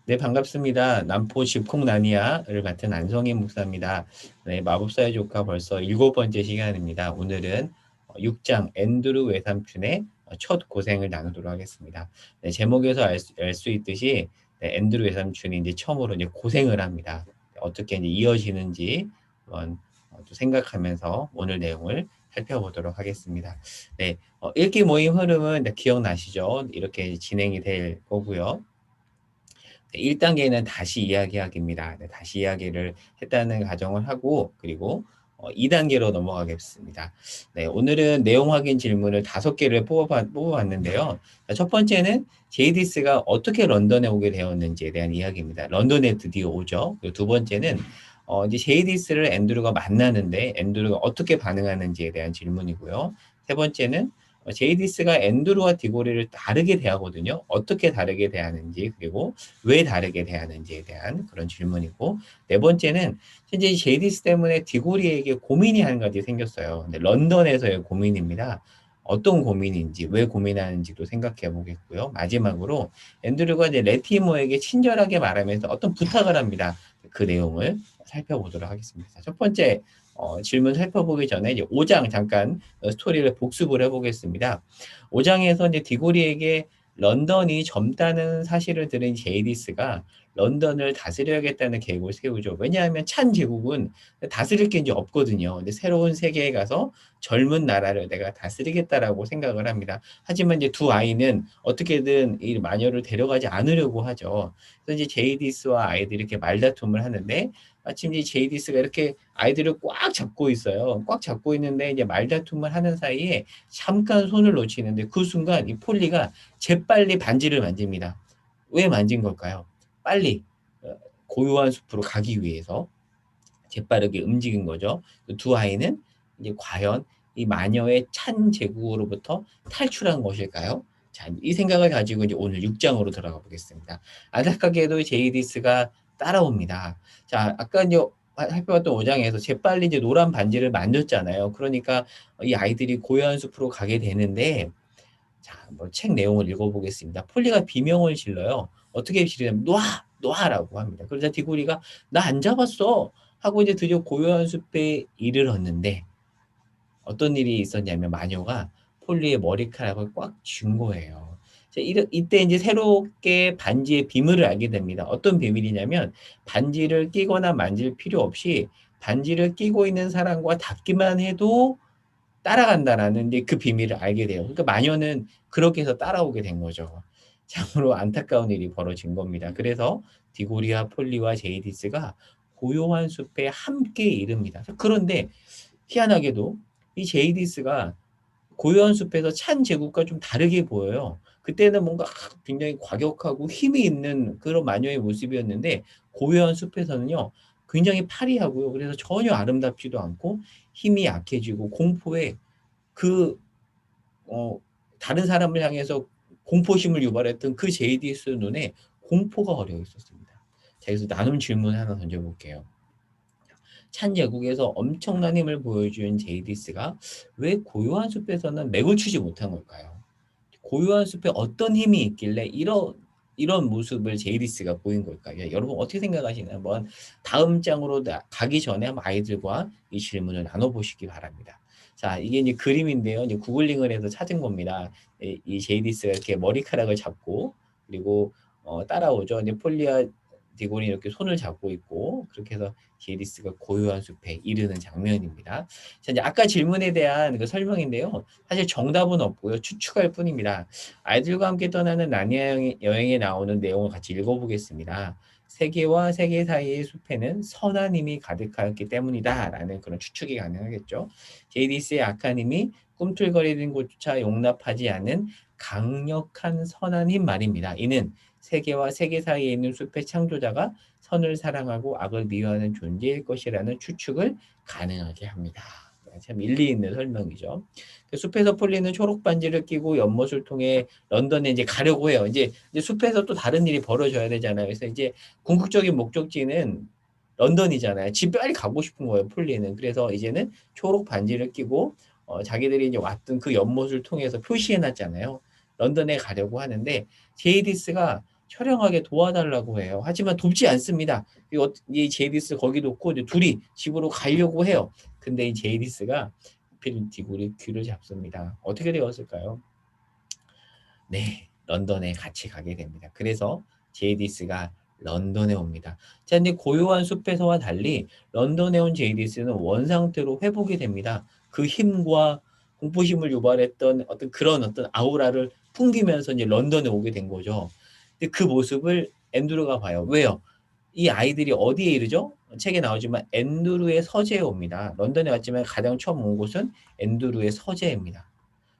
네, 반갑습니다. 남포 집콩나니아를 맡은 안성희 목사입니다. 네, 마법사의 조카 벌써 7번째 시간입니다. 오늘은 6장 앤드루 외삼촌의 첫 고생을 나누도록 하겠습니다. 네, 제목에서 알 수 있듯이 네, 앤드루 외삼촌이 이제 처음으로 이제 고생을 합니다. 어떻게 이제 이어지는지 한번 또 생각하면서 오늘 내용을 살펴보도록 하겠습니다. 네, 읽기 모임 흐름은 기억나시죠? 이렇게 진행이 될 거고요. 1단계는 다시 이야기하기입니다. 네, 다시 이야기를 했다는 가정을 하고 그리고 2단계로 넘어가겠습니다. 네, 오늘은 내용 확인 질문을 5개를 뽑아봤는데요. 첫 번째는 제이디스가 어떻게 런던에 오게 되었는지에 대한 이야기입니다. 런던에 드디어 오죠. 그리고 두 번째는 이제 제이디스를 앤드루가 만나는데 앤드루가 어떻게 반응하는지에 대한 질문이고요. 세 번째는 제이디스가 앤드루와 디고리를 다르게 대하거든요. 어떻게 다르게 대하는지 그리고 왜 다르게 대하는지에 대한 그런 질문이고 네 번째는 현재 제이디스 때문에 디고리에게 고민이 한 가지 생겼어요. 근데 런던에서의 고민입니다. 어떤 고민인지 왜 고민하는지도 생각해 보겠고요. 마지막으로 앤드류가 이제 레티모에게 친절하게 말하면서 어떤 부탁을 합니다. 그 내용을 살펴보도록 하겠습니다. 첫 번째 질문 살펴보기 전에 이제 5장 잠깐 스토리를 복습을 해보겠습니다. 5장에서 이제 디고리에게 런던이 젊다는 사실을 들은 제이디스가 런던을 다스려야겠다는 계획을 세우죠. 왜냐하면 찬 제국은 다스릴 게 이제 없거든요. 근데 새로운 세계에 가서 젊은 나라를 내가 다스리겠다라고 생각을 합니다. 하지만 이제 두 아이는 어떻게든 이 마녀를 데려가지 않으려고 하죠. 그래서 이제 제이디스와 아이들이 이렇게 말다툼을 하는데 마침 이제 제이디스가 이렇게 아이들을 꽉 잡고 있어요. 꽉 잡고 있는데 이제 말다툼을 하는 사이에 잠깐 손을 놓치는데 그 순간 이 폴리가 재빨리 반지를 만집니다. 왜 만진 걸까요? 빨리 고요한 숲으로 가기 위해서 재빠르게 움직인 거죠. 두 아이는 이제 과연 이 마녀의 찬 제국으로부터 탈출한 것일까요? 자, 이 생각을 가지고 이제 오늘 6장으로 들어가 보겠습니다. 안타깝게도 제이디스가 따라옵니다. 자, 아까 이제 살펴봤던 5장에서 재빨리 이제 노란 반지를 만졌잖아요. 그러니까 이 아이들이 고요한 숲으로 가게 되는데 자, 뭐 책 내용을 읽어보겠습니다. 폴리가 비명을 질러요. 어떻게 지르냐면 놔라고 합니다. 그러자 디고리가 나 안 잡았어 하고 이제 드디어 고요한 숲에 이르렀는데 어떤 일이 있었냐면 마녀가 폴리의 머리카락을 꽉 쥔 거예요. 자, 이때 이제 새롭게 반지의 비밀을 알게 됩니다. 어떤 비밀이냐면 반지를 끼거나 만질 필요 없이 반지를 끼고 있는 사람과 닿기만 해도 따라간다라는 이제 그 비밀을 알게 돼요. 그러니까 마녀는 그렇게 해서 따라오게 된 거죠. 참으로 안타까운 일이 벌어진 겁니다. 그래서 디고리와 폴리와 제이디스가 고요한 숲에 함께 이릅니다. 그런데 희한하게도 이 제이디스가 고요한 숲에서 찬 제국과 좀 다르게 보여요. 그때는 뭔가 굉장히 과격하고 힘이 있는 그런 마녀의 모습이었는데 고요한 숲에서는요 굉장히 파리하고요. 그래서 전혀 아름답지도 않고 힘이 약해지고 공포에 그 어, 다른 사람을 향해서 공포심을 유발했던 그 제이디스 눈에 공포가 어려 있었습니다. 자, 그래서 나눔 질문 하나 던져볼게요. 찬 제국에서 엄청난 힘을 보여준 제이디스가 왜 고요한 숲에서는 맥을 추지 못한 걸까요? 고요한 숲에 어떤 힘이 있길래 이런 모습을 제이디스가 보인 걸까요? 여러분 어떻게 생각하시나요? 한번 다음 장으로 가기 전에 한번 아이들과 이 질문을 나눠보시기 바랍니다. 자, 이게 이제 그림인데요. 이제 구글링을 해서 찾은 겁니다. 이 제이디스가 이렇게 머리카락을 잡고 그리고 따라오죠. 이제 폴리아 디곤이 이렇게 손을 잡고 있고 그렇게 해서 제이디스가 고요한 숲에 이르는 장면입니다. 자, 이제 아까 질문에 대한 그 설명인데요. 사실 정답은 없고요. 추측할 뿐입니다. 아이들과 함께 떠나는 나니아 여행에 나오는 내용을 같이 읽어보겠습니다. 세계와 세계 사이의 숲에는 선한 힘이 가득하였기 때문이다라는 그런 추측이 가능하겠죠. 제이디스의 악한 힘이 꿈틀거리는 곳조차 용납하지 않는 강력한 선한 힘 말입니다. 이는 세계와 세계 사이에 있는 숲의 창조자가 선을 사랑하고 악을 미워하는 존재일 것이라는 추측을 가능하게 합니다. 참 일리 있는 설명이죠. 그 숲에서 폴리는 초록 반지를 끼고 연못을 통해 런던에 이제 가려고 해요. 이제 숲에서 또 다른 일이 벌어져야 되잖아요. 그래서 이제 궁극적인 목적지는 런던이잖아요. 집 빨리 가고 싶은 거예요, 폴리는. 그래서 이제는 초록 반지를 끼고 자기들이 이제 왔던 그 연못을 통해서 표시해 놨잖아요. 런던에 가려고 하는데 제이디스가 촬영하게 도와달라고 해요. 하지만 돕지 않습니다. 이 제이디스 거기 놓고 이제 둘이 집으로 가려고 해요. 근데 이 제이디스가 하필 디골이 귀를 잡습니다. 어떻게 되었을까요? 네, 런던에 같이 가게 됩니다. 그래서 제이디스가 런던에 옵니다. 자, 근데 고요한 숲에서와 달리 런던에 온 제이디스는 원상태로 회복이 됩니다. 그 힘과 공포심을 유발했던 어떤 아우라를 풍기면서 이제 런던에 오게 된 거죠. 근데 그 모습을 앤드루가 봐요. 왜요? 이 아이들이 어디에 이르죠? 책에 나오지만 앤드루의 서재에 옵니다. 런던에 왔지만 가장 처음 온 곳은 앤드루의 서재입니다.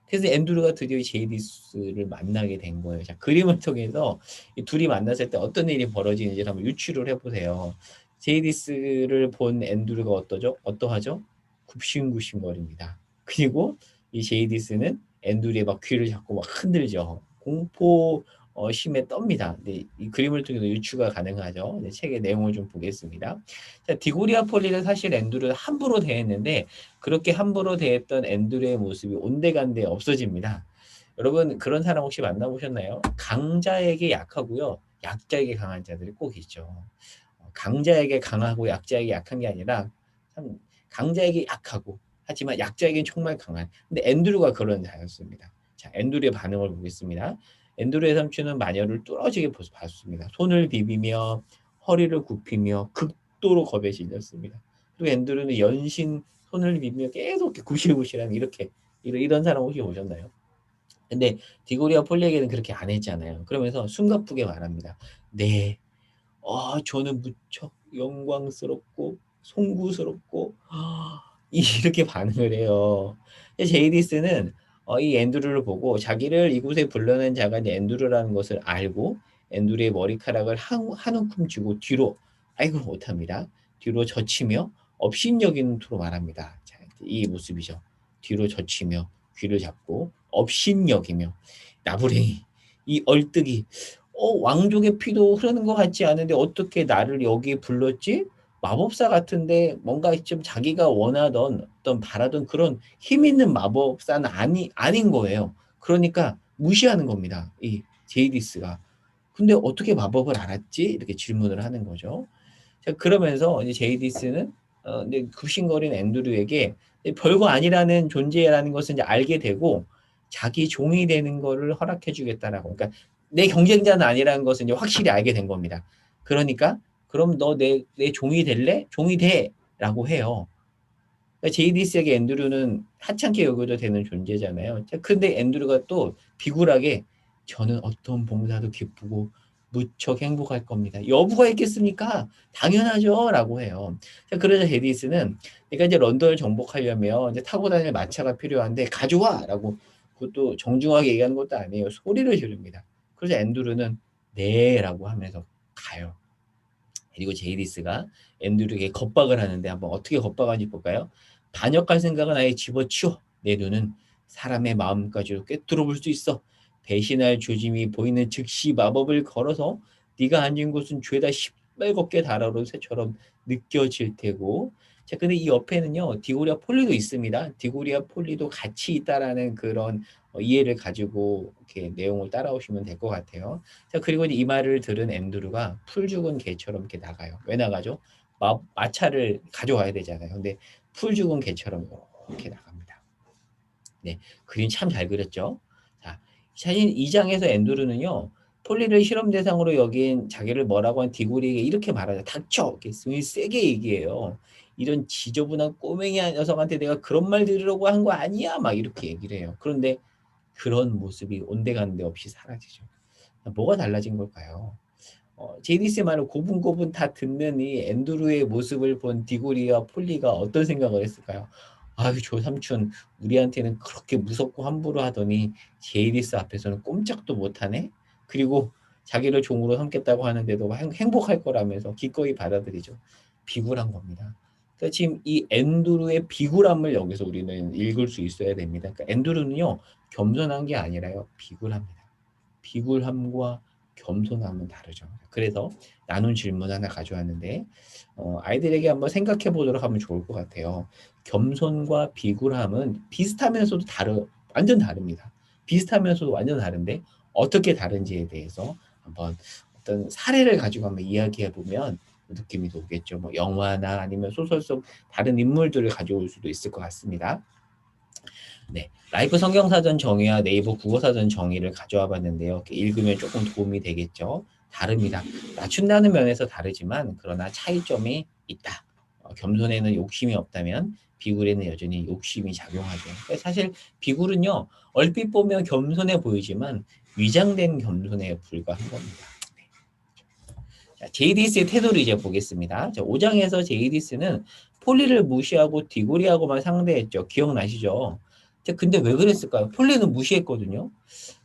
그래서 앤드루가 드디어 제이디스를 만나게 된 거예요. 자, 그림을 통해서 이 둘이 만났을 때 어떤 일이 벌어지는지를 한번 유추를 해보세요. 제이디스를 본 앤드루가 어떠하죠? 굽신굽신거립니다. 그리고 이 제이디스는 앤드루의 막 귀를 잡고 막 흔들죠. 공포 심에 떱니다. 네, 이 그림을 통해서 유추가 가능하죠. 네, 책의 내용을 좀 보겠습니다. 자, 디고리아 폴리를 사실 앤드루를 함부로 대했는데 그렇게 함부로 대했던 앤드류의 모습이 온데간데 없어집니다. 여러분 그런 사람 혹시 만나보셨나요? 강자에게 약하고요. 약자에게 강한 자들이 꼭 있죠. 강자에게 강하고 약자에게 약한 게 아니라 참 강자에게 약하고 하지만 약자에게는 정말 강한. 근데 앤드류가 그런 자였습니다. 자, 앤드류의 반응을 보겠습니다. 앤드류의 삼촌은 마녀를 뚫어지게 봤습니다. 손을 비비며 허리를 굽히며 극도로 겁에 질렸습니다. 그리고 앤드류는 연신 손을 비비며 계속 구실구실하면 이렇게 이런 사람 혹시 오셨나요? 근데 디고리와 폴리에게는 그렇게 안 했잖아요. 그러면서 숨가쁘게 말합니다. 네, 저는 무척 영광스럽고 송구스럽고 이렇게 반응을 해요. 제이디스는 이 앤드루를 보고 자기를 이곳에 불러낸 자가 이제 앤드루라는 것을 알고 앤드루의 머리카락을 한 움큼 쥐고 뒤로 아이고 못합니다. 뒤로 젖히며 업신여기는 투로 말합니다. 자, 이 모습이죠. 뒤로 젖히며 귀를 잡고 업신여기며 나부랭이 이 얼뜨기 왕족의 피도 흐르는 것 같지 않은데 어떻게 나를 여기에 불렀지? 마법사 같은데 뭔가 좀 자기가 원하던 어떤 바라던 그런 힘 있는 마법사는 아닌 거예요. 그러니까 무시하는 겁니다. 이 제이디스가. 근데 어떻게 마법을 알았지? 이렇게 질문을 하는 거죠. 자, 그러면서 이제 제이디스는 이제 굽신거린 앤드류에게 별거 아니라는 존재라는 것을 이제 알게 되고 자기 종이 되는 거를 허락해 주겠다라고. 그러니까 내 경쟁자는 아니라는 것을 이제 확실히 알게 된 겁니다. 그러니까 그럼 너 내 종이 될래? 종이 돼라고 해요. 그러니까 제이디스에게 앤드류는 하찮게 여겨도 되는 존재잖아요. 근데 앤드류가 또 비굴하게 저는 어떤 봉사도 기쁘고 무척 행복할 겁니다. 여부가 있겠습니까? 당연하죠. 라고 해요. 그러자 제이디스는 그러니까 이제 런던을 정복하려면 이제 타고 다닐 마차가 필요한데 가져와! 라고 그것도 정중하게 얘기하는 것도 아니에요. 소리를 지릅니다. 그래서 앤드류는 네 라고 하면서 가요. 그리고 제이디스가 앤드류에게 겁박을 하는데 한번 어떻게 겁박하는지 볼까요? 반역할 생각은 아예 집어치워. 내 눈은 사람의 마음까지도 꿰뚫어 볼 수 있어. 배신할 조짐이 보이는 즉시 마법을 걸어서 네가 앉은 곳은 죄다 시뻘겋게 달아오른 새처럼 느껴질 테고. 자, 근데 이 옆에는요 디고리아 폴리도 있습니다. 디고리아 폴리도 같이 있다라는 그런 이해를 가지고 이렇게 내용을 따라오시면 될 것 같아요. 자, 그리고 이 말을 들은 앤드루가 풀 죽은 개처럼 이렇게 나가요. 왜 나가죠? 마차를 가져와야 되잖아요. 근데 풀 죽은 개처럼 이렇게 나갑니다. 네, 그림 참 잘 그렸죠? 자, 사실 이 장에서 앤드루는요, 폴리를 실험 대상으로 여긴 자기를 뭐라고 한 디고리에게 이렇게 말하죠. 닥쳐! 이렇게 세게 얘기해요. 이런 지저분한 꼬맹이 녀석한테 내가 그런 말 들으려고 한 거 아니야? 막 이렇게 얘기를 해요. 그런데 그런 모습이 온데간데 없이 사라지죠. 뭐가 달라진 걸까요? 제니스의 말을 고분고분 다 듣는 이 앤드루의 모습을 본 디고리와 폴리가 어떤 생각을 했을까요? 아유, 저 삼촌 우리한테는 그렇게 무섭고 함부로 하더니 제이디스 앞에서는 꼼짝도 못하네. 그리고 자기를 종으로 삼겠다고 하는데도 행복할 거라면서 기꺼이 받아들이죠. 비굴한 겁니다. 그러니까 지금 이 앤드루의 비굴함을 여기서 우리는 읽을 수 있어야 됩니다. 그러니까 앤드루는요 겸손한 게 아니라요 비굴합니다. 비굴함과 겸손함은 다르죠. 그래서 나눈 질문 하나 가져왔는데 아이들에게 한번 생각해 보도록 하면 좋을 것 같아요. 겸손과 비굴함은 비슷하면서도 완전 다릅니다. 비슷하면서도 완전 다른데 어떻게 다른지에 대해서 한번 어떤 사례를 가지고 한번 이야기해 보면 느낌이 더 오겠죠. 뭐 영화나 아니면 소설 속 다른 인물들을 가져올 수도 있을 것 같습니다. 네, 라이프 성경사전 정의와 네이버 국어사전 정의를 가져와 봤는데요. 이렇게 읽으면 조금 도움이 되겠죠. 다릅니다. 낮춘다는 면에서 다르지만 그러나 차이점이 있다. 겸손에는 욕심이 없다면 비굴에는 여전히 욕심이 작용하죠. 그러니까 사실 비굴은요, 얼핏 보면 겸손해 보이지만 위장된 겸손에 불과한 겁니다. 자, JDS의 태도를 이제 보겠습니다. 자, 5장에서 JDS는 폴리를 무시하고 디고리하고만 상대했죠. 기억나시죠? 자, 근데 왜 그랬을까요? 폴리는 무시했거든요.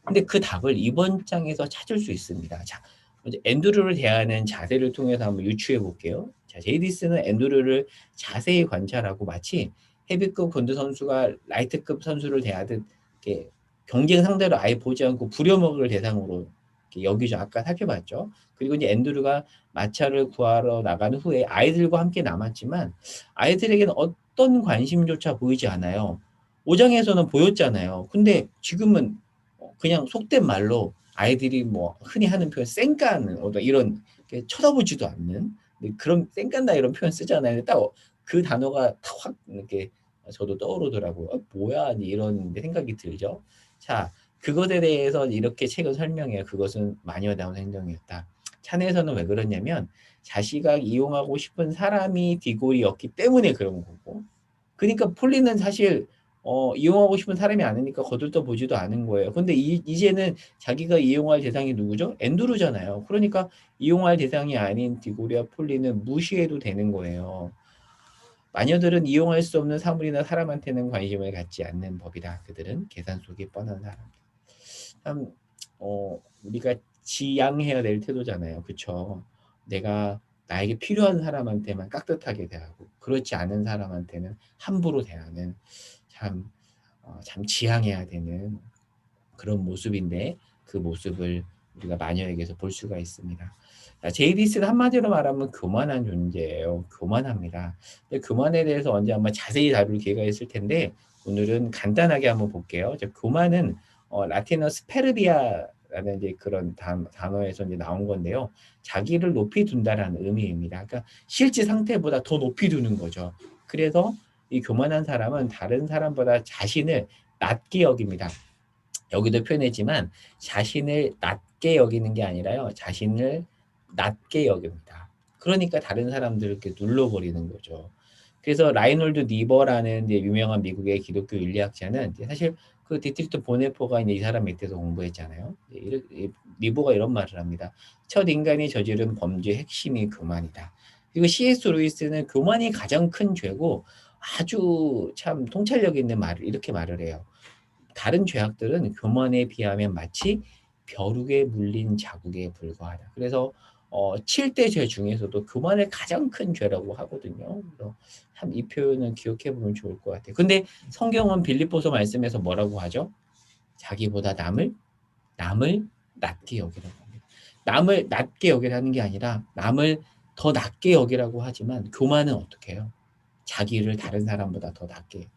근데 그 답을 이번 장에서 찾을 수 있습니다. 자, 먼저 앤드루를 대하는 자세를 통해서 한번 유추해 볼게요. 자, JDS는 앤드루를 자세히 관찰하고 마치 헤비급 건드 선수가 라이트급 선수를 대하듯 이렇게 경쟁 상대로 아예 보지 않고 부려먹을 대상으로 이렇게 여기죠. 아까 살펴봤죠. 그리고 이제 앤드루가 마차를 구하러 나간 후에 아이들과 함께 남았지만 아이들에게는 어떤 관심조차 보이지 않아요. 5장에서는 보였잖아요. 근데 지금은 그냥 속된 말로 아이들이 뭐 흔히 하는 표현 쌩까는 이런 쳐다보지도 않는 그런 쌩깐다 이런 표현 쓰잖아요. 딱 그 단어가 확 이렇게 저도 떠오르더라고요. 뭐야 이런 생각이 들죠. 자, 그것에 대해서 이렇게 책을 설명해요. 그것은 마녀다운 행동이었다. 찬에서는 왜 그러냐면 자시가 이용하고 싶은 사람이 디골이었기 때문에 그런 거고. 그러니까 폴리는 사실 이용하고 싶은 사람이 아니니까 거들떠 보지도 않은 거예요. 근데 이제는 자기가 이용할 대상이 누구죠? 앤드루잖아요. 그러니까 이용할 대상이 아닌 디고리와 폴리는 무시해도 되는 거예요. 마녀들은 이용할 수 없는 사물이나 사람한테는 관심을 갖지 않는 법이다. 그들은 계산 속이 뻔한 사람. 참, 우리가 지양해야 될 태도잖아요. 그쵸? 내가 나에게 필요한 사람한테만 깍듯하게 대하고, 그렇지 않은 사람한테는 함부로 대하는 참, 참 지양해야 되는 그런 모습인데, 그 모습을 우리가 마녀에게서 볼 수가 있습니다. 제이디스는 한마디로 말하면 교만한 존재예요. 교만합니다. 근데 교만에 대해서 언제 한번 자세히 다룰 기회가 있을 텐데, 오늘은 간단하게 한번 볼게요. 교만은 라틴어 스페르비아라는 이제 그런 단어에서 이제 나온 건데요. 자기를 높이 둔다라는 의미입니다. 그러니까 실제 상태보다 더 높이 두는 거죠. 그래서 이 교만한 사람은 다른 사람보다 자신을 낮게 여깁니다. 여기도 표현했지만 자신을 낮게 여기는 게 아니라요. 자신을 낮게 여깁니다. 그러니까 다른 사람들을 이렇게 눌러버리는 거죠. 그래서 라이놀드 니버라는 이제 유명한 미국의 기독교 윤리학자는 사실 그 디트리트 보네포가 이제 이 사람 밑에서 공부했잖아요. 니버가 이런 말을 합니다. 첫 인간이 저지른 범죄의 핵심이 교만이다. 그리고 C.S. 루이스는 교만이 가장 큰 죄고 아주 참 통찰력 있는 말을 이렇게 말을 해요. 다른 죄악들은 교만에 비하면 마치 벼룩에 물린 자국에 불과하다. 그래서 7대 죄 중에서도 교만을 가장 큰 죄라고 하거든요. 그래서 참 이 표현은 기억해 보면 좋을 것 같아요. 근데 성경은 빌립보서 말씀에서 뭐라고 하죠? 자기보다 남을 낮게 여기라고 합니다. 남을 낮게 여기라는 게 아니라 남을 더 낮게 여기라고 하지만 교만은 어떻게 해요? 자기를 다른 사람보다 더 낮게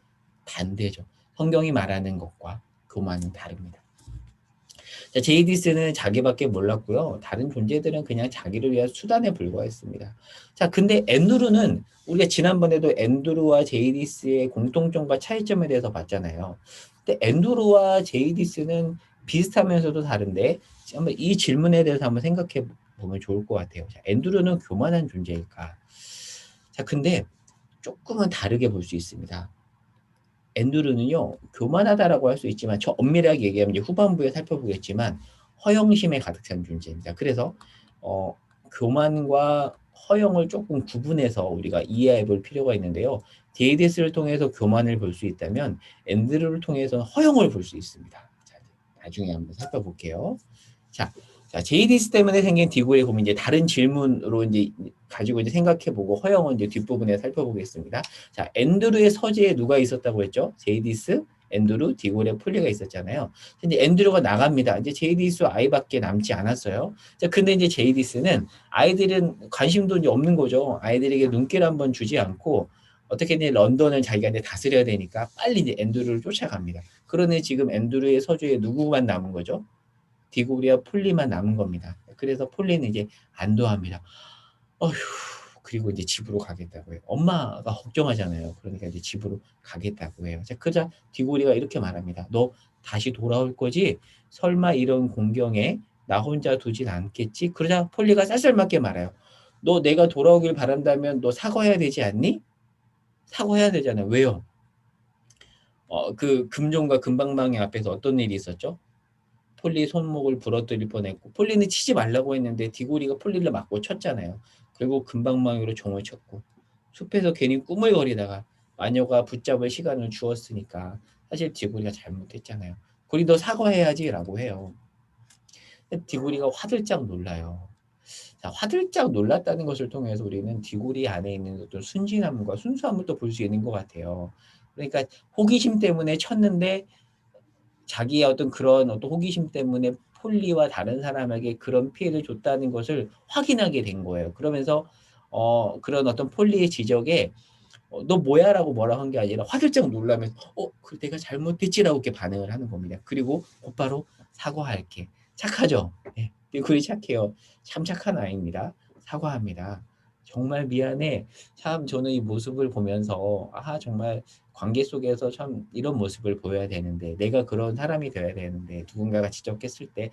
반대죠. 성경이 말하는 것과 교만은 다릅니다. 자, 제이디스는 자기밖에 몰랐고요. 다른 존재들은 그냥 자기를 위한 수단에 불과했습니다. 자, 근데 앤드루는 우리가 지난번에도 앤드루와 제이디스의 공통점과 차이점에 대해서 봤잖아요. 근데 앤드루와 제이디스는 비슷하면서도 다른데 한번 이 질문에 대해서 한번 생각해 보면 좋을 것 같아요. 자, 앤드루는 교만한 존재일까? 자, 근데 조금은 다르게 볼 수 있습니다. 앤드루는요, 교만하다라고 할 수 있지만, 저 엄밀하게 얘기하면 이제 후반부에 살펴보겠지만, 허영심에 가득 찬 존재입니다. 그래서, 교만과 허영을 조금 구분해서 우리가 이해해 볼 필요가 있는데요. 데이데스를 통해서 교만을 볼 수 있다면, 앤드루를 통해서는 허영을 볼 수 있습니다. 자, 나중에 한번 살펴볼게요. 자, 제이디스 때문에 생긴 디고의 고민 이제 다른 질문으로 이제 가지고 이제 생각해보고 허영은 이제 뒷부분에 살펴보겠습니다. 자, 앤드루의 서재에 누가 있었다고 했죠? 제이디스, 앤드루, 디골의 폴리가 있었잖아요. 근데 앤드루가 나갑니다. 이제 제이디스 아이밖에 남지 않았어요. 자, 근데 이제 제이디스는 아이들은 관심도 이제 없는 거죠. 아이들에게 눈길 한번 주지 않고 어떻게든 런던을 자기가 이제 다스려야 되니까 빨리 이제 앤드루를 쫓아갑니다. 그러네 지금 앤드루의 서재에 누구만 남은 거죠? 디고리와 폴리만 남은 겁니다. 그래서 폴리는 이제 안도합니다. 어휴. 그리고 이제 집으로 가겠다고 해요. 엄마가 걱정하잖아요. 그러니까 이제 집으로 가겠다고 해요. 자, 그러자 디고리가 이렇게 말합니다. "너 다시 돌아올 거지? 설마 이런 공경에 나 혼자 두진 않겠지?" 그러자 폴리가 쌀쌀맞게 말해요. "너 내가 돌아오길 바란다면 너 사과해야 되지 않니?" 사과해야 되잖아요. 왜요? 그 금종과 금방망이 앞에서 어떤 일이 있었죠? 폴리 손목을 부러뜨릴 뻔했고, 폴리는 치지 말라고 했는데 디고리가 폴리를 맞고 쳤잖아요. 그리고 금방망이로 종을 쳤고, 숲에서 괜히 꾸물거리다가 마녀가 붙잡을 시간을 주었으니까 사실 디고리가 잘못했잖아요. "고리 너 사과해야지."라고 해요. 디고리가 화들짝 놀라요. 자, 화들짝 놀랐다는 것을 통해서 우리는 디고리 안에 있는 어떤 순진함과 순수함을 또 볼 수 있는 것 같아요. 그러니까 호기심 때문에 쳤는데 자기의 어떤 그런 어떤 호기심 때문에 폴리와 다른 사람에게 그런 피해를 줬다는 것을 확인하게 된 거예요. 그러면서 그런 어떤 폴리의 지적에 "너 뭐야?"라고 뭐라 한 게 아니라 화들짝 놀라면서 그 내가 잘못했지."라고 이렇게 반응을 하는 겁니다. 그리고 곧바로 "사과할게." 착하죠? 예. 빅쿨이 착해요. 참 착한 아이입니다. 사과합니다. "정말 미안해." 참 저는 이 모습을 보면서 정말 관계 속에서 참 이런 모습을 보여야 되는데, 내가 그런 사람이 되어야 되는데 누군가가 지적했을 때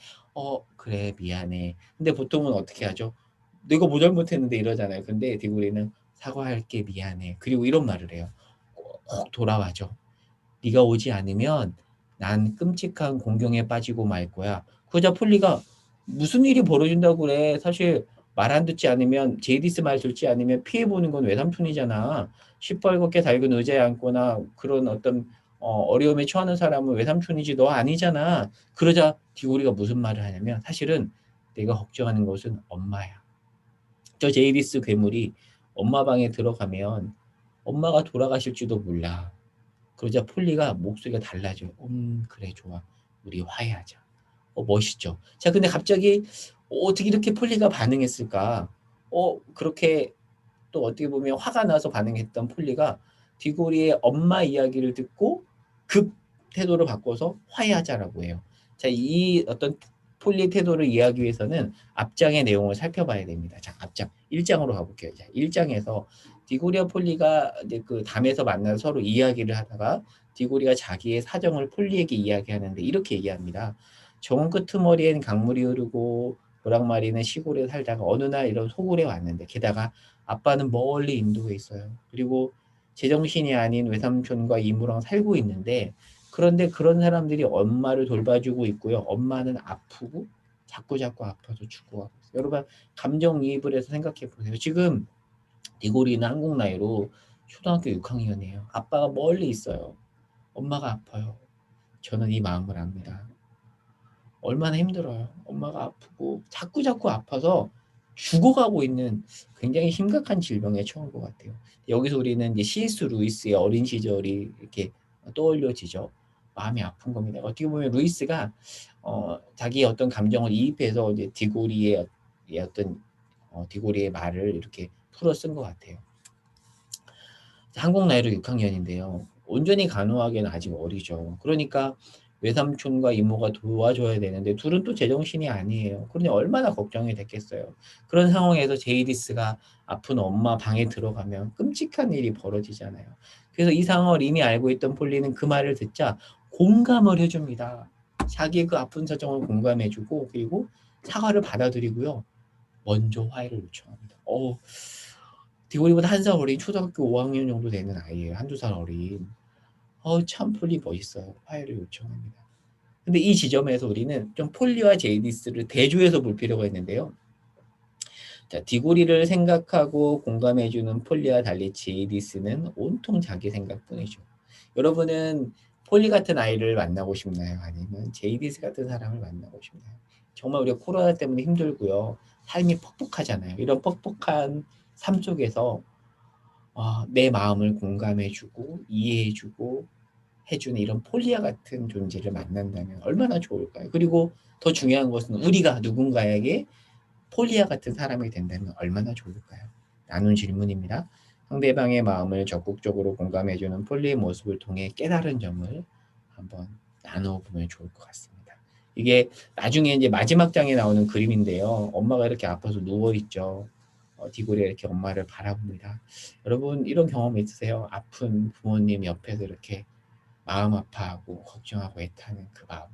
그래 미안해." 근데 보통은 어떻게 하죠? "내가 뭐 잘못했는데." 이러잖아요. 근데 디고리는 "사과할게. 미안해." 그리고 이런 말을 해요. 꼭 돌아와줘. "네가 오지 않으면 난 끔찍한 공경에 빠지고 말 거야." 그러자 폴리가 "무슨 일이 벌어진다고 그래. 사실 말 안 듣지 않으면 제이디스 말 듣지 않으면 피해 보는 건 외삼촌이잖아. 시뻘겋게 낡은 의자에 앉거나 그런 어떤 어려움에 처하는 사람은 외삼촌이지 너 아니잖아." 그러자 디고리가 무슨 말을 하냐면 사실은 "내가 걱정하는 것은 엄마야. 저 제이디스 괴물이 엄마 방에 들어가면 엄마가 돌아가실지도 몰라." 그러자 폴리가 목소리가 달라져요. 그래 좋아. 우리 화해하자." 멋있죠. 자, 근데 갑자기 어떻게 이렇게 폴리가 반응했을까? 그렇게 또 어떻게 보면 화가 나서 반응했던 폴리가 디고리의 엄마 이야기를 듣고 급 태도를 바꿔서 "화해하자."라고 해요. 자, 이 어떤 폴리의 태도를 이해하기 위해서는 앞장의 내용을 살펴봐야 됩니다. 자, 앞장 1 장으로 가 볼게요. 자, 1 장에서 디고리와 폴리가 이제 그 담에서 만나서 서로 이야기를 하다가 디고리가 자기의 사정을 폴리에게 이야기하는데 이렇게 얘기합니다. "정원 끄트머리엔 강물이 흐르고 도랑말이는 시골에 살다가 어느 날 이런 소굴에 왔는데, 게다가 아빠는 멀리 인도에 있어요. 그리고 제정신이 아닌 외삼촌과 이모랑 살고 있는데, 그런데 그런 사람들이 엄마를 돌봐주고 있고요. 엄마는 아프고 자꾸자꾸 아파서 죽어가고 있어요." 여러분, 감정이입을 해서 생각해 보세요. 지금 니고리는 한국 나이로 초등학교 6학년이에요. 아빠가 멀리 있어요. 엄마가 아파요. 저는 이 마음을 압니다. 얼마나 힘들어요. 엄마가 아프고 자꾸자꾸 아파서 죽어가고 있는 굉장히 심각한 질병에 처한 것 같아요. 여기서 우리는 이제 C.S. 루이스의 어린 시절이 이렇게 떠올려지죠. 마음이 아픈 겁니다. 어떻게 보면 루이스가 자기의 어떤 감정을 이입해서 이제 디고리의 어떤 디고리의 말을 이렇게 풀어 쓴 것 같아요. 한국 나이로 6학년인데요. 온전히 간호하기에는 아직 어리죠. 그러니까 외삼촌과 이모가 도와줘야 되는데 둘은 또 제정신이 아니에요. 그러니 얼마나 걱정이 됐겠어요. 그런 상황에서 제이디스가 아픈 엄마 방에 들어가면 끔찍한 일이 벌어지잖아요. 그래서 이 상황을 이미 알고 있던 폴리는 그 말을 듣자 공감을 해줍니다. 자기의 그 아픈 사정을 공감해주고, 그리고 사과를 받아들이고요. 먼저 화해를 요청합니다. 디고리보다 1살 어린 초등학교 5학년 정도 되는 아이예요. 1-2살 어린. 참 폴리 멋있어요. 화해를 요청합니다. 근데 이 지점에서 우리는 좀 폴리와 제이디스를 대조해서 볼 필요가 있는데요. 자, 디고리를 생각하고 공감해 주는 폴리와 달리 제이디스는 온통 자기 생각뿐이죠. 여러분은 폴리 같은 아이를 만나고 싶나요? 아니면 제이디스 같은 사람을 만나고 싶나요? 정말 우리가 코로나 때문에 힘들고요. 삶이 퍽퍽하잖아요. 이런 퍽퍽한 삶 속에서 내 마음을 공감해 주고 이해해 주고 해 주는 이런 폴리아 같은 존재를 만난다면 얼마나 좋을까요? 그리고 더 중요한 것은 우리가 누군가에게 폴리아 같은 사람이 된다면 얼마나 좋을까요? 나눈 질문입니다. 상대방의 마음을 적극적으로 공감해 주는 폴리의 모습을 통해 깨달은 점을 한번 나누어 보면 좋을 것 같습니다. 이게 나중에 이제 마지막 장에 나오는 그림인데요. 엄마가 이렇게 아파서 누워 있죠. 디고리가 이렇게 엄마를 바라봅니다. 여러분 이런 경험 있으세요? 아픈 부모님 옆에서 이렇게 마음 아파하고 걱정하고 애타는 그 마음.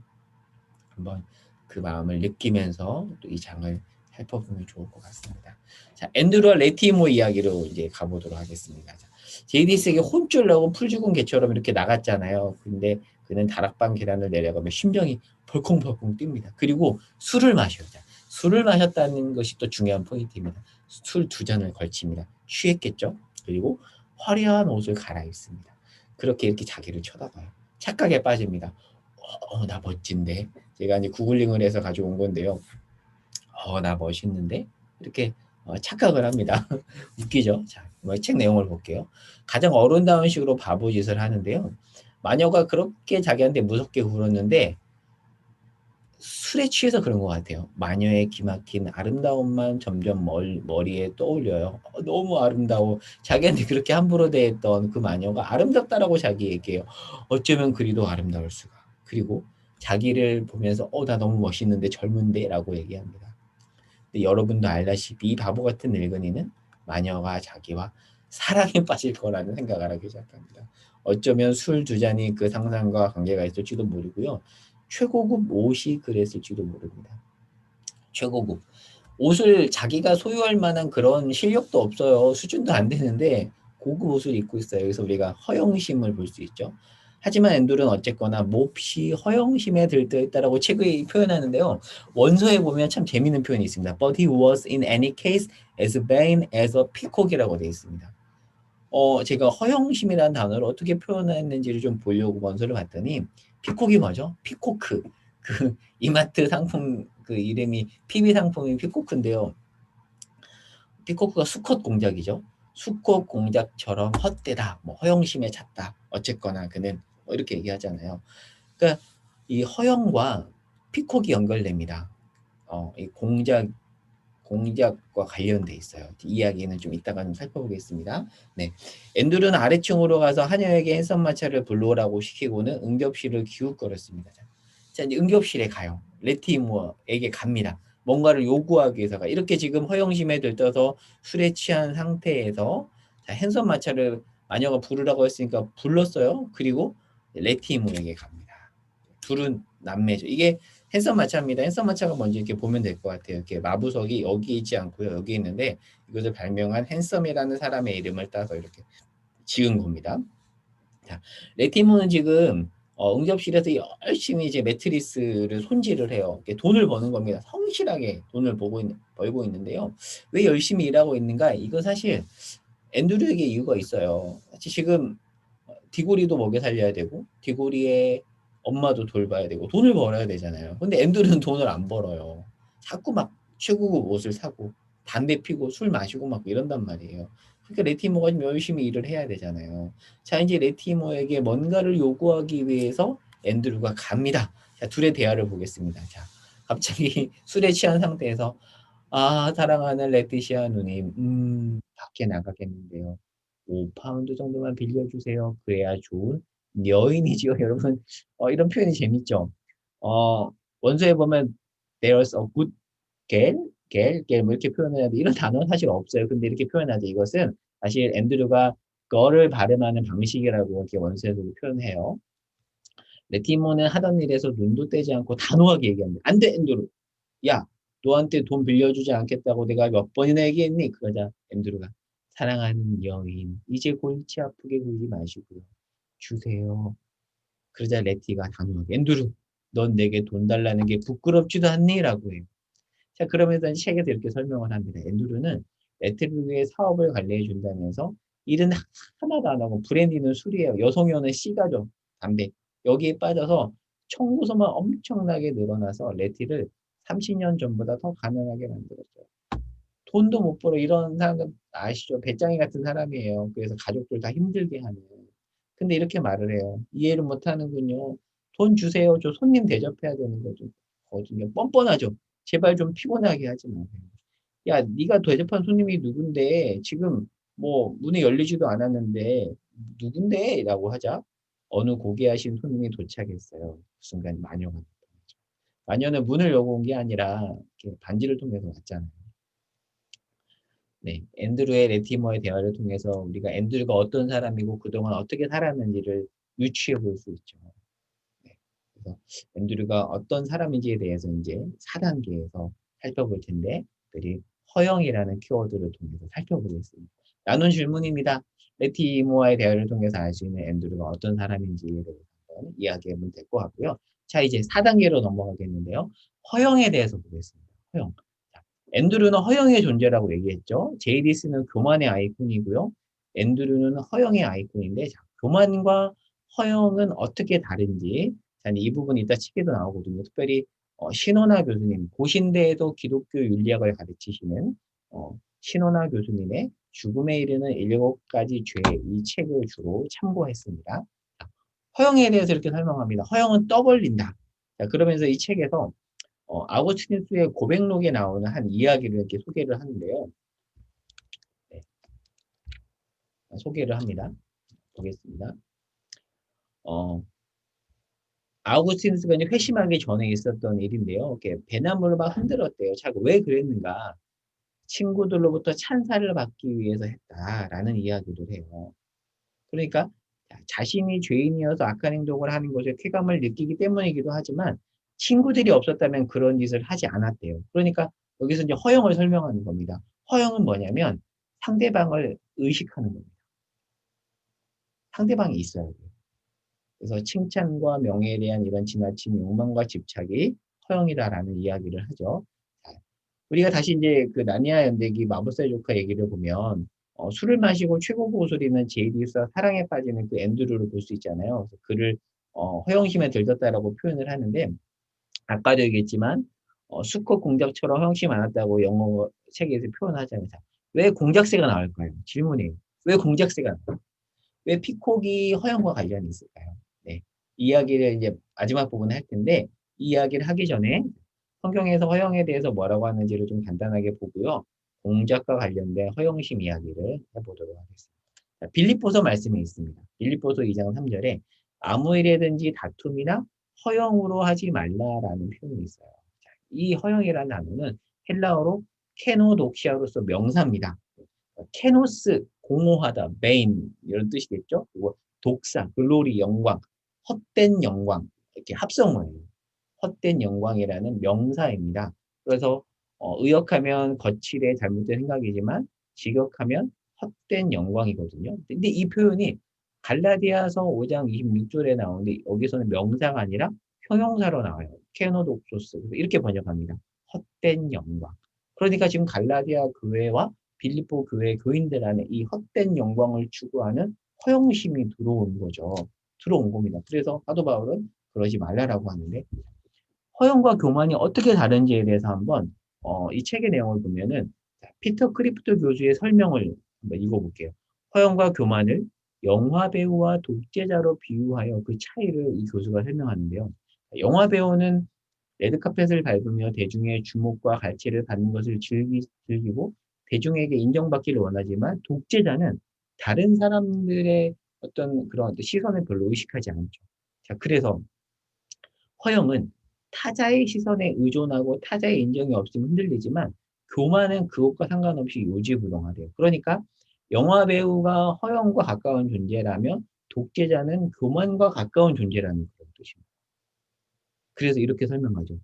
한번 그 마음을 느끼면서 또 이 장을 살펴보면 좋을 것 같습니다. 자, 앤드루와 레티모 이야기로 이제 가보도록 하겠습니다. 자, 제이디스에게 혼쭐 나고 풀 죽은 개처럼 이렇게 나갔잖아요. 근데 그는 다락방 계단을 내려가며 심장이 벌컹벌컹 뜁니다. 그리고 술을 마셔요. 자, 술을 마셨다는 것이 또 중요한 포인트입니다. 술 2잔을 걸칩니다. 취했겠죠? 그리고 화려한 옷을 갈아입습니다. 그렇게 이렇게 자기를 쳐다봐요. 착각에 빠집니다. 나 멋진데. 제가 이제 구글링을 해서 가져온 건데요. 나 멋있는데? 이렇게 착각을 합니다. 웃기죠? 자, 책 내용을 볼게요. 가장 어른다운 식으로 바보짓을 하는데요. 마녀가 그렇게 자기한테 무섭게 굴었는데 술에 취해서 그런 것 같아요. 마녀의 기막힌 아름다움만 점점 머리에 떠올려요. 너무 아름다워. 자기한테 그렇게 함부로 대했던 그 마녀가 아름답다라고 자기 얘기해요. 어쩌면 그리도 아름다울 수가. 그리고 자기를 보면서 나 너무 멋있는데 젊은데 라고 얘기합니다. 근데 여러분도 알다시피 이 바보 같은 늙은이는 마녀가 자기와 사랑에 빠질 거라는 생각을 하기 시작합니다. 어쩌면 술 2잔이 그 상상과 관계가 있을지도 모르고요. 최고급 옷이 그랬을지도 모릅니다. 최고급. 옷을 자기가 소유할 만한 그런 실력도 없어요. 수준도 안 되는데 고급 옷을 입고 있어요. 그래서 우리가 허영심을 볼 수 있죠. 하지만 앤드루는 어쨌거나 몹시 허영심에 들떠있다라고 책의 표현하는데요. 원서에 보면 참 재미있는 표현이 있습니다. But he was in any case as vain as a peacock이라고 되어 있습니다. 제가 허영심이라는 단어를 어떻게 표현했는지를 좀 보려고 원서를 봤더니 피콕이 뭐죠? 피코크. 그 이마트 상품 그 이름이 PB 상품이 피코크인데요. 피코크가 수컷 공작이죠. 수컷 공작처럼 헛되다, 뭐 허영심에 찼다. 어쨌거나 그는 뭐 이렇게 얘기하잖아요. 그러니까 이 허영과 피콕이 연결됩니다. 이 공작과 관련돼 있어요. 이야기는 좀 이따가 좀 살펴보겠습니다. 네, 앤드루는 아래층으로 가서 하녀에게 핸섬 마차를 불러오라고 시키고는 응접실을 기웃거렸습니다. 자, 이제 응접실에 가요. 레티모어에게 갑니다. 뭔가를 요구하기 위해서가 이렇게 지금 허영심에 들떠서 술에 취한 상태에서 자, 핸섬 마차를 마녀가 부르라고 했으니까 불렀어요. 그리고 레티모어에게 갑니다. 둘은 남매죠. 이게 핸섬 마차입니다. 핸섬 마차가 뭔지 이렇게 보면 될 것 같아요. 이렇게 마부석이 여기 있지 않고요. 여기 있는데 이것을 발명한 핸섬이라는 사람의 이름을 따서 이렇게 지은 겁니다. 자, 레티모는 지금 응접실에서 열심히 이제 매트리스를 손질을 해요. 돈을 버는 겁니다. 성실하게 돈을 벌고 있는데요. 왜 열심히 일하고 있는가? 이거 사실 앤드류에게 이유가 있어요. 지금 디고리도 먹여 살려야 되고 디고리의 엄마도 돌봐야 되고 돈을 벌어야 되잖아요. 근데 앤드류는 돈을 안 벌어요. 자꾸 막 최고급 옷을 사고 담배 피고 술 마시고 막 이런단 말이에요. 그러니까 레티모가 좀 열심히 일을 해야 되잖아요. 자, 이제 레티모에게 뭔가를 요구하기 위해서 앤드류가 갑니다. 자, 둘의 대화를 보겠습니다. 자, 갑자기 술에 취한 상태에서 사랑하는 레티시아 누님, 밖에 나가겠는데요. 5파운드 정도만 빌려주세요. 그래야 좋은 여인이지요, 여러분. 이런 표현이 재밌죠. 어, 원서에 보면 there's a good girl 뭐 이렇게 표현해야 돼. 이런 단어는 사실 없어요. 근데 이렇게 표현하죠. 이것은 사실 앤드류가 gir을 발음하는 방식이라고 이렇게 원서에서도 표현해요. 레티모는 하던 일에서 눈도 떼지 않고 단호하게 얘기합니다. 안 돼, 앤드루. 야, 너한테 돈 빌려주지 않겠다고 내가 몇 번이나 얘기했니? 그러자 앤드루가 사랑하는 여인, 이제 골치 아프게 굴지 마시고요. 주세요. 그러자 레티가 단호하게 앤드루, 넌 내게 돈 달라는 게 부끄럽지도 않니? 라고 해요. 자, 그러면서 책에서 이렇게 설명을 합니다. 앤드루는 레트루의 사업을 관리해 준다면서 일은 하나도 안 하고 브랜디는 술이에요. 여성연은 시가죠. 담배. 여기에 빠져서 청구서만 엄청나게 늘어나서 레티를 30년 전보다 더 가난하게 만들었어요. 돈도 못 벌어 이런 사람은 아시죠? 배짱이 같은 사람이에요. 그래서 가족들 다 힘들게 하는. 근데 이렇게 말을 해요. 이해를 못 하는군요. 돈 주세요. 저 손님 대접해야 되는 거죠. 거든요. 뻔뻔하죠. 제발 좀 피곤하게 하지 마세요. 야, 네가 대접한 손님이 누군데 지금 뭐 문이 열리지도 않았는데 누군데? 라고 하자 어느 고귀하신 손님이 도착했어요. 그 순간 마녀가 나타나죠. 마녀는 문을 열고 온 게 아니라 이렇게 반지를 통해서 왔잖아요. 네, 앤드루의 레티머의 대화를 통해서 우리가 앤드루가 어떤 사람이고 그동안 어떻게 살았는지를 유추해 볼 수 있죠. 네, 그래서 앤드루가 어떤 사람인지에 대해서 이제 4단계에서 살펴볼 텐데, 특별히 허영이라는 키워드를 통해서 살펴보겠습니다. 나눈 질문입니다. 레티모와의 대화를 통해서 알 수 있는 앤드루가 어떤 사람인지에 대해서 한번 이야기해 보면 될 것 같고요. 자, 이제 4단계로 넘어가겠는데요. 허영에 대해서 보겠습니다. 허영. 앤드류는 허영의 존재라고 얘기했죠. 제이디스는 교만의 아이콘이고요. 앤드류는 허영의 아이콘인데, 자, 교만과 허영은 어떻게 다른지, 자, 이 부분 이따 책에도 나오거든요. 특별히 신원화 교수님, 고신대에도 기독교 윤리학을 가르치시는 신원화 교수님의 죽음에 이르는 7가지 죄, 이 책을 주로 참고했습니다. 자, 허영에 대해서 이렇게 설명합니다. 허영은 떠벌린다. 자, 그러면서 이 책에서 아우구스티누스의 고백록에 나오는 한 이야기를 이렇게 소개를 하는데요. 네, 소개를 합니다. 보겠습니다. 어, 아우구스티누스가 이제 회심하기 전에 있었던 일인데요. 이렇게 배나무를 막 흔들었대요. 자꾸 왜 그랬는가? 친구들로부터 찬사를 받기 위해서 했다라는 이야기를 해요. 그러니까 자신이 죄인이어서 악한 행동을 하는 것에 쾌감을 느끼기 때문이기도 하지만 친구들이 없었다면 그런 짓을 하지 않았대요. 그러니까 여기서 이제 허영을 설명하는 겁니다. 허영은 뭐냐면 상대방을 의식하는 겁니다. 상대방이 있어야 돼요. 그래서 칭찬과 명예에 대한 이런 지나친 욕망과 집착이 허영이다라는 이야기를 하죠. 자, 우리가 다시 이제 그 나니아 연대기 마법사의 조카 얘기를 보면 술을 마시고 최고 고수리는 제이디스와 사랑에 빠지는 그 앤드루를 볼 수 있잖아요. 그래서 그를 허영심에 들떴다라고 표현을 하는데 아까도 얘기했지만 수컷 공작처럼 허영심이 많았다고 영어 책에서 표현하잖아요. 자, 왜 공작새가 나올까요? 질문이에요. 왜 공작새가 나올까요? 왜 피콕이 허영과 관련이 있을까요? 네. 이야기를 이제 마지막 부분에 할 텐데, 이 이야기를 하기 전에 성경에서 허영에 대해서 뭐라고 하는지를 좀 간단하게 보고요. 공작과 관련된 허영심 이야기를 해보도록 하겠습니다. 자, 빌립보서 말씀이 있습니다. 빌립보서 2장 3절에 아무 일에든지 다툼이나 허영으로 하지 말라라는 표현이 있어요. 자, 이 허영이라는 단어는 헬라어로 케노독시아로서 명사입니다. 케노스, 공허하다, 메인 이런 뜻이겠죠. 그리고 독사, 글로리, 영광, 헛된 영광 이렇게 합성어예요. 헛된 영광이라는 명사입니다. 그래서 의역하면 거칠의 잘못된 생각이지만 직역하면 헛된 영광이거든요. 근데 이 표현이 갈라디아서 5장 26절에 나오는데 여기서는 명사가 아니라 형용사로 나와요. 케노독소스 이렇게 번역합니다. 헛된 영광. 그러니까 지금 갈라디아 교회와 빌립보 교회 교인들 안에 이 헛된 영광을 추구하는 허영심이 들어온 거죠. 들어온 겁니다. 그래서 사도 바울은 그러지 말라라고 하는데 허영과 교만이 어떻게 다른지에 대해서 한번 이 책의 내용을 보면은 피터 크리프트 교수의 설명을 한번 읽어볼게요. 허영과 교만을 영화 배우와 독재자로 비유하여 그 차이를 이 교수가 설명하는데요. 영화 배우는 레드카펫을 밟으며 대중의 주목과 갈채를 받는 것을 즐기고 대중에게 인정받기를 원하지만 독재자는 다른 사람들의 어떤 그런 시선을 별로 의식하지 않죠. 자, 그래서 허영은 타자의 시선에 의존하고 타자의 인정이 없으면 흔들리지만 교만은 그것과 상관없이 요지부동하대요. 그러니까 영화 배우가 허영과 가까운 존재라면 독재자는 교만과 가까운 존재라는 그런 뜻입니다. 그래서 이렇게 설명하죠.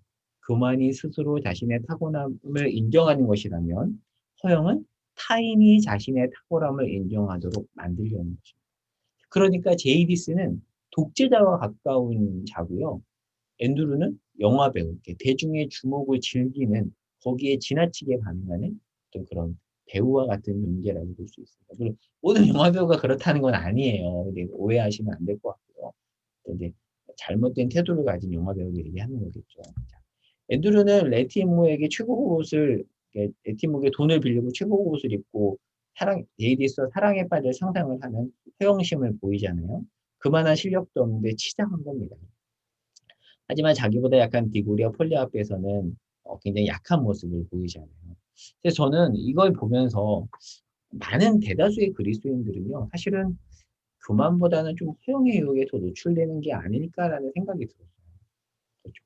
교만이 스스로 자신의 탁월함을 인정하는 것이라면 허영은 타인이 자신의 탁월함을 인정하도록 만들려는 것입니다. 그러니까 제이디스는 독재자와 가까운 자고요. 앤드루는 영화배우, 이렇게 대중의 주목을 즐기는 거기에 지나치게 반응하는 어떤 그런 배우와 같은 존재라고 볼 수 있습니다. 물론 모든 영화배우가 그렇다는 건 아니에요. 근데 오해하시면 안 될 것 같고요. 근데 잘못된 태도를 가진 영화배우를 얘기하는 거겠죠. 자, 앤드루는 레티모에게 최고 옷을 레티모에게 돈을 빌리고 최고 옷을 입고 데이디스와 사랑에 빠질 상상을 하는 허영심을 보이잖아요. 그만한 실력도 없는데 치장한 겁니다. 하지만 자기보다 약한 디고리와 폴리 앞에서는 굉장히 약한 모습을 보이잖아요. 그래서 저는 이걸 보면서 많은 대다수의 그리스도인들은요, 사실은 교만보다는 좀 허영의 유혹에 더 노출되는 게 아닐까라는 생각이 들었어요. 그렇죠.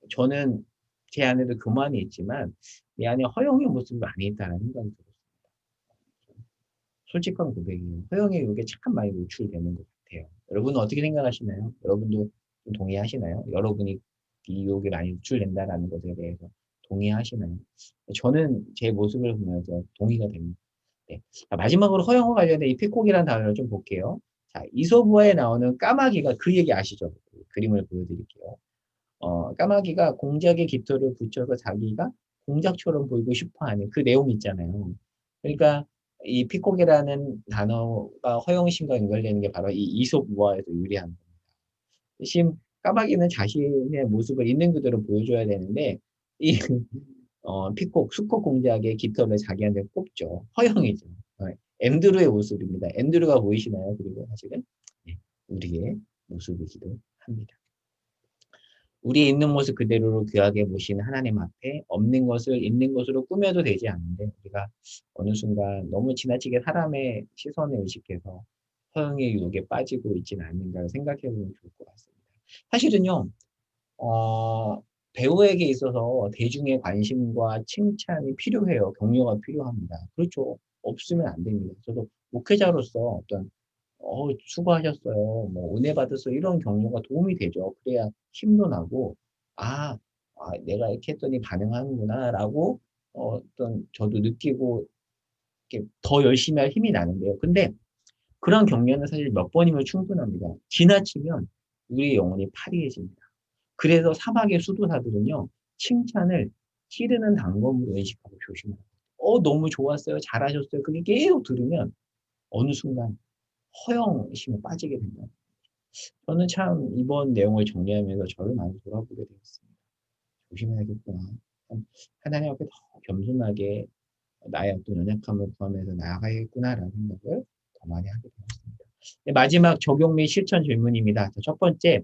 저는 제 안에도 교만이 있지만 내 안에 허영의 모습이 많이 있다는 생각이 들었어요. 솔직한 고백이에요. 허영의 욕에 참 많이 노출되는 것 같아요. 여러분은 어떻게 생각하시나요? 여러분도 좀 동의하시나요? 여러분이 이 유혹에 많이 노출된다라는 것에 대해서 동의하시나요? 저는 제 모습을 보면서 동의가 됩니다. 네. 자, 마지막으로 허영과 관련된 이 피콕이라는 단어를 좀 볼게요. 자, 이솝우화에 나오는 까마귀가 그 얘기 아시죠? 그 그림을 보여드릴게요. 까마귀가 공작의 깃털을 붙여서 자기가 공작처럼 보이고 싶어 하는 그 내용 있잖아요. 그러니까 이 피콕이라는 단어가 허영심과 연결되는 게 바로 이 이솝우화에서 유래한 겁니다. 대신 까마귀는 자신의 모습을 있는 그대로 보여줘야 되는데 이 피콕, 수컷 공작의 깃털을 자기한테 꼽죠. 허영이죠. 앤드루의 모습입니다. 앤드루가 보이시나요? 그리고 사실은 네, 우리의 모습이기도 합니다. 우리의 있는 모습 그대로로 귀하게 보시는 하나님 앞에 없는 것을 있는 것으로 꾸며도 되지 않는데 우리가 어느 순간 너무 지나치게 사람의 시선을 의식해서 허영의 유혹에 빠지고 있지는 않는가를 생각해 보면 좋을 것 같습니다. 사실은요, 어, 배우에게 있어서 대중의 관심과 칭찬이 필요해요. 격려가 필요합니다. 그렇죠. 없으면 안 됩니다. 저도 목회자로서 어떤 수고하셨어요. 뭐 은혜 받았어요. 이런 격려가 도움이 되죠. 그래야 힘도 나고 아, 내가 이렇게 했더니 반응하는구나라고 어떤 저도 느끼고 이렇게 더 열심히 할 힘이 나는데요. 근데 그런 격려는 사실 몇 번이면 충분합니다. 지나치면 우리의 영혼이 파리해집니다. 그래서 사막의 수도사들은요, 칭찬을 찌르는 단검으로 인식하고 조심해요. 너무 좋았어요. 잘하셨어요. 그게 계속 들으면 어느 순간 허영심에 빠지게 됩니다. 저는 참 이번 내용을 정리하면서 저를 많이 돌아보게 되었습니다. 조심해야겠구나. 참 하나님 앞에 더 겸손하게 나의 어떤 연약함을 구하면서 나아가야겠구나라는 생각을 더 많이 하게 되었습니다. 네, 마지막 적용 및 실천 질문입니다. 첫 번째,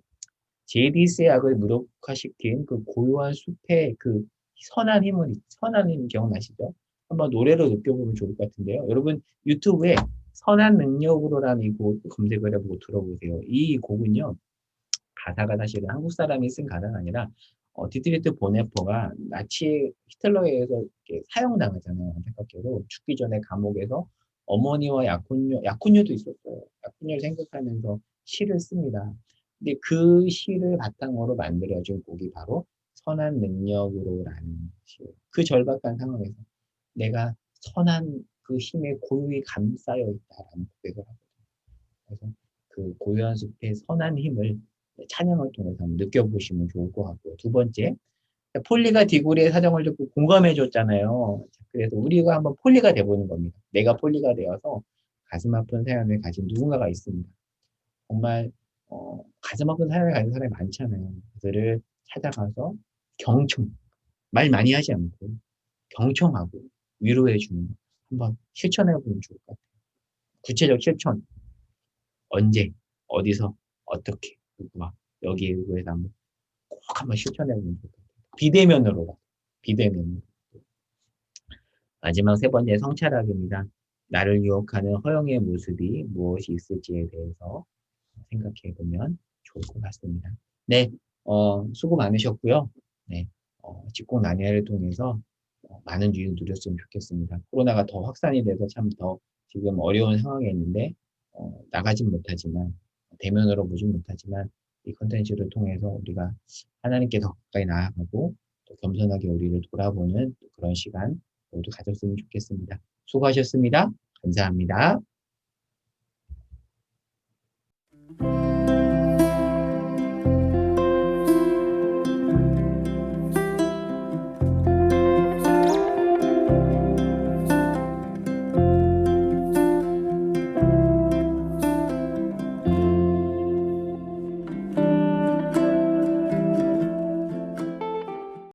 제디스의 악을 무력화시킨 그 고요한 숲의 그 선한 힘 기억나시죠? 한번 노래로 느껴보면 좋을 것 같은데요. 여러분 유튜브에 선한 능력으로라는 이 곡 검색을 해보고 들어보세요. 이 곡은요. 가사가 사실은 한국 사람이 쓴 가사가 아니라 디트리트 보네퍼가 나치 히틀러에 의해서 이렇게 사형당하잖아요. 안타깝게도 죽기 전에 감옥에서 어머니와 약혼녀도 있었어요. 약혼녀를 생각하면서 시를 씁니다. 근데 그 시를 바탕으로 만들어진 곡이 바로 선한 능력으로라는 시. 그 절박한 상황에서 내가 선한 그 힘에 고요히 감싸여 있다라는 고백을 하거든요. 그래서 그 고요한 숲의 선한 힘을 찬양을 통해서 한번 느껴보시면 좋을 것 같고요. 두 번째, 폴리가 디고리의 사정을 듣고 공감해 줬잖아요. 그래서 우리가 한번 폴리가 돼보는 겁니다. 내가 폴리가 되어서 가슴 아픈 사연을 가진 누군가가 있습니다. 정말 가슴 아픈 사연을 가진 사람이 많잖아요. 그들을 찾아가서 경청, 말 많이 하지 않고 경청하고 위로해 주는 거 한번 실천해 보면 좋을 것 같아요. 구체적 실천, 언제, 어디서, 어떻게, 누구와 여기에 의해서 한번 꼭 한번 실천해 보면 좋을 것 같아요. 비대면으로, 비대면으로. 마지막 세 번째 성찰학입니다. 나를 유혹하는 허영의 모습이 무엇이 있을지에 대해서 생각해 보면 좋을 것 같습니다. 네, 수고 많으셨고요. 네, 집콕 난야를 통해서 많은 유익 누렸으면 좋겠습니다. 코로나가 더 확산이 돼서 참 더 지금 어려운 상황에 있는데 나가진 못하지만 대면으로 보진 못하지만 이 컨텐츠를 통해서 우리가 하나님께 더 가까이 나아가고 또 겸손하게 우리를 돌아보는 그런 시간 모두 가졌으면 좋겠습니다. 수고하셨습니다. 감사합니다.